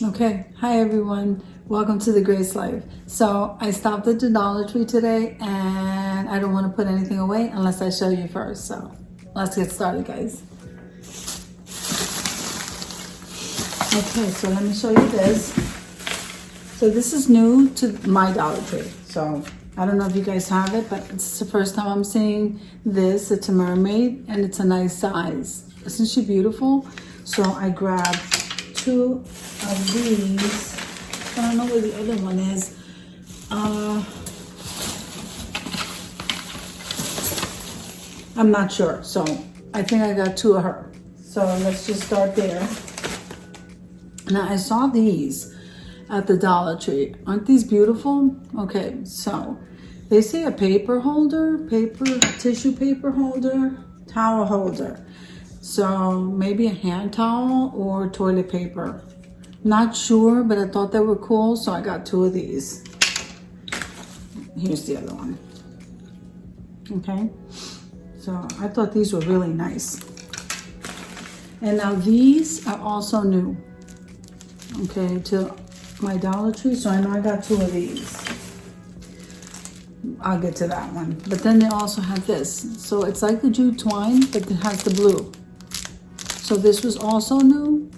Okay, hi everyone. Welcome to the Grace Life. So I stopped at the Dollar Tree today and I don't want to put anything away unless I show you first. So let's get started, guys. Okay, so let me show you this. So this is new to my Dollar Tree. So I don't know if you guys have it, but it's the first time I'm seeing this. It's a mermaid and it's a nice size. Isn't she beautiful? So I grabbed two of these. I don't know where the other one is. I'm not sure. So I think I got two of her. So let's just start there. Now I saw these at the Dollar Tree. Aren't these beautiful? Okay, so they say a paper holder, tissue paper holder, towel holder. So maybe a hand towel or toilet paper. Not sure, but I thought they were cool, so I got two of these. Here's the other one. Okay, so I thought these were really nice. And now these are also new, okay, to my Dollar Tree, so I know I got two of these. I'll get to that one. But then they also have this. So it's like the jute twine, but it has the blue. So this was also new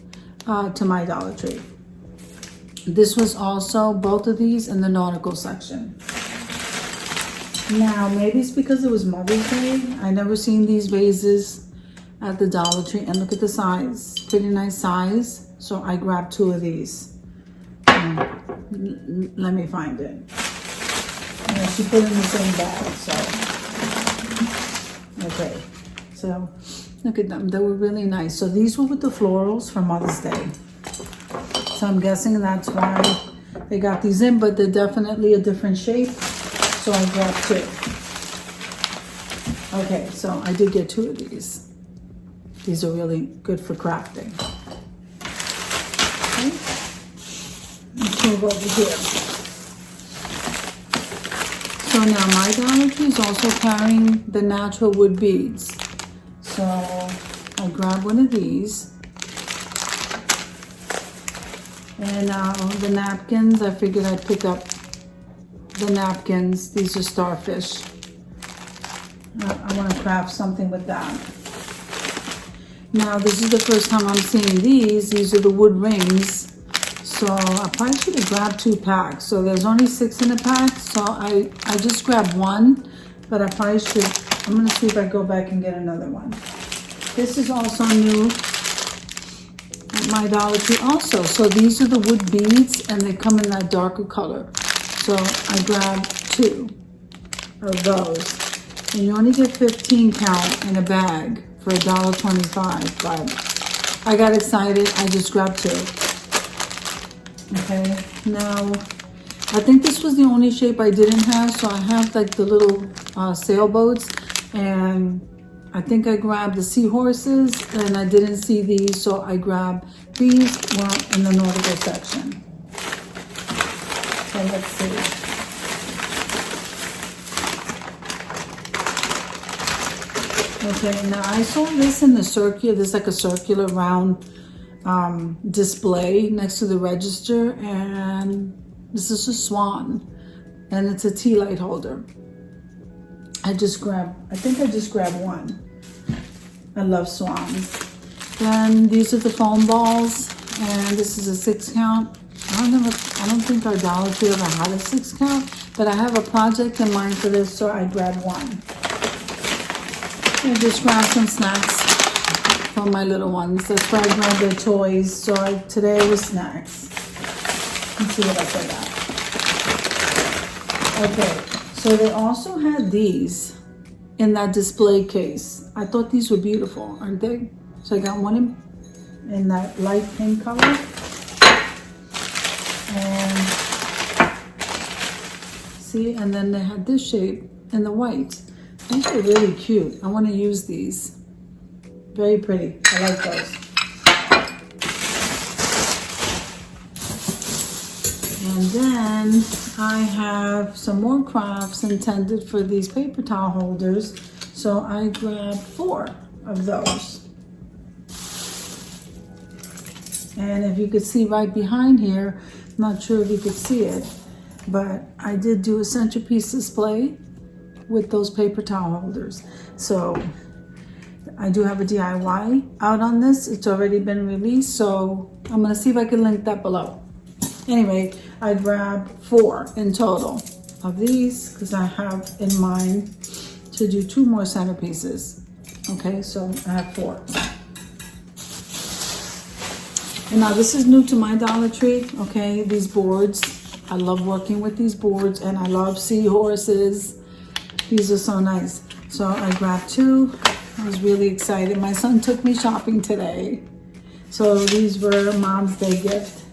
to my Dollar Tree. This was also, both of these in the nautical section. Now, maybe it's because it was Mother's Day. I never seen these vases at the Dollar Tree. And look at the size. Pretty nice size. So I grabbed two of these. Let me find it. And she put it in the same bag, so. Okay. So, look at them. They were really nice. So these were with the florals for Mother's Day. So I'm guessing that's why they got these in, but they're definitely a different shape. So I grabbed two. Okay, so I did get two of these. These are really good for crafting. Okay. Let's move over here. So now my Dollar Tree is also carrying the natural wood beads. So I grabbed one of these. And the napkins, I figured I'd pick up the napkins. These are starfish. I want to craft something with that. Now, this is the first time I'm seeing these. These are the wood rings. So I probably should have grabbed 2 packs. So there's only 6 in a pack. So I just grabbed one, but I probably should. I'm going to see if I go back and get another one. This is also new at my Dollar Tree also. So these are the wood beads and they come in that darker color. So I grabbed 2 of those. And you only get 15 count in a bag for $1.25. But I got excited. I just grabbed 2. Okay. Now, I think this was the only shape I didn't have. So I have like the little sailboats. And I think I grabbed the Seahorses and I didn't see these, so I grabbed these. Well, in the nautical section. So let's see. Okay, now I saw this in the circular. There's like a circular round display next to the register, and this is a swan, and it's a tea light holder. I think I just grabbed one. I love swans. Then these are the foam balls, and this is a 6 count. I don't think our Dollar Tree ever had a 6 count, but I have a project in mind for this, so I grabbed one. I just grabbed some snacks for my little ones. That's why I grabbed their toys. So today was snacks. Let's see what else I got. Okay. So they also had these in that display case. I thought these were beautiful, aren't they? So I got one in that light pink color. And see, and then they had this shape in the white. These are really cute. I want to use these. Very pretty. I like those. And then I have some more crafts intended for these paper towel holders. So I grabbed 4 of those. And if you could see right behind here, I'm not sure if you could see it, but I did do a centerpiece display with those paper towel holders. So I do have a DIY out on this. It's already been released, so I'm gonna see if I can link that below. Anyway, I grabbed 4 in total of these because I have in mind to do 2 more centerpieces. Okay, so I have 4. And now this is new to my Dollar Tree, okay? These boards, I love working with these boards, and I love Seahorses. These are so nice. So I grabbed 2. I was really excited. My son took me shopping today. So these were Mom's Day gift.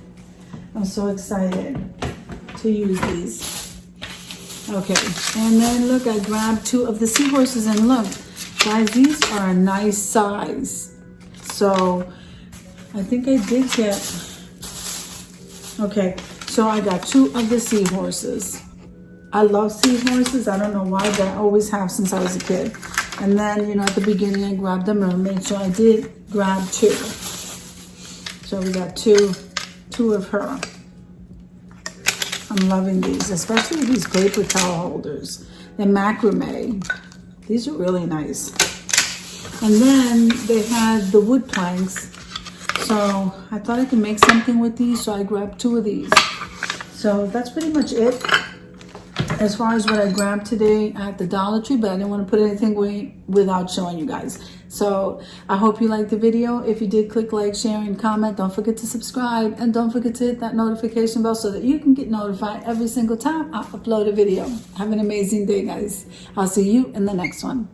I'm so excited to use these. Okay, and then look, I grabbed 2 of the Seahorses, and look, guys, these are a nice size. So I think I did get, okay, so I got 2 of the Seahorses. I love Seahorses. I don't know why, but I always have since I was a kid. And then, you know, at the beginning I grabbed the mermaid, so I did grab 2. So we got two of her. I'm loving these, especially these paper towel holders. They're macrame. These are really nice. And then they had the wood planks. So I thought I could make something with these, so I grabbed 2 of these. So that's pretty much it as far as what I grabbed today at the Dollar Tree, but I didn't want to put anything away without showing you guys. So I hope you liked the video. If you did, click like, share, and comment. Don't forget to subscribe, and don't forget to hit that notification bell so that you can get notified every single time I upload a video. Have an amazing day, guys. I'll see you in the next one.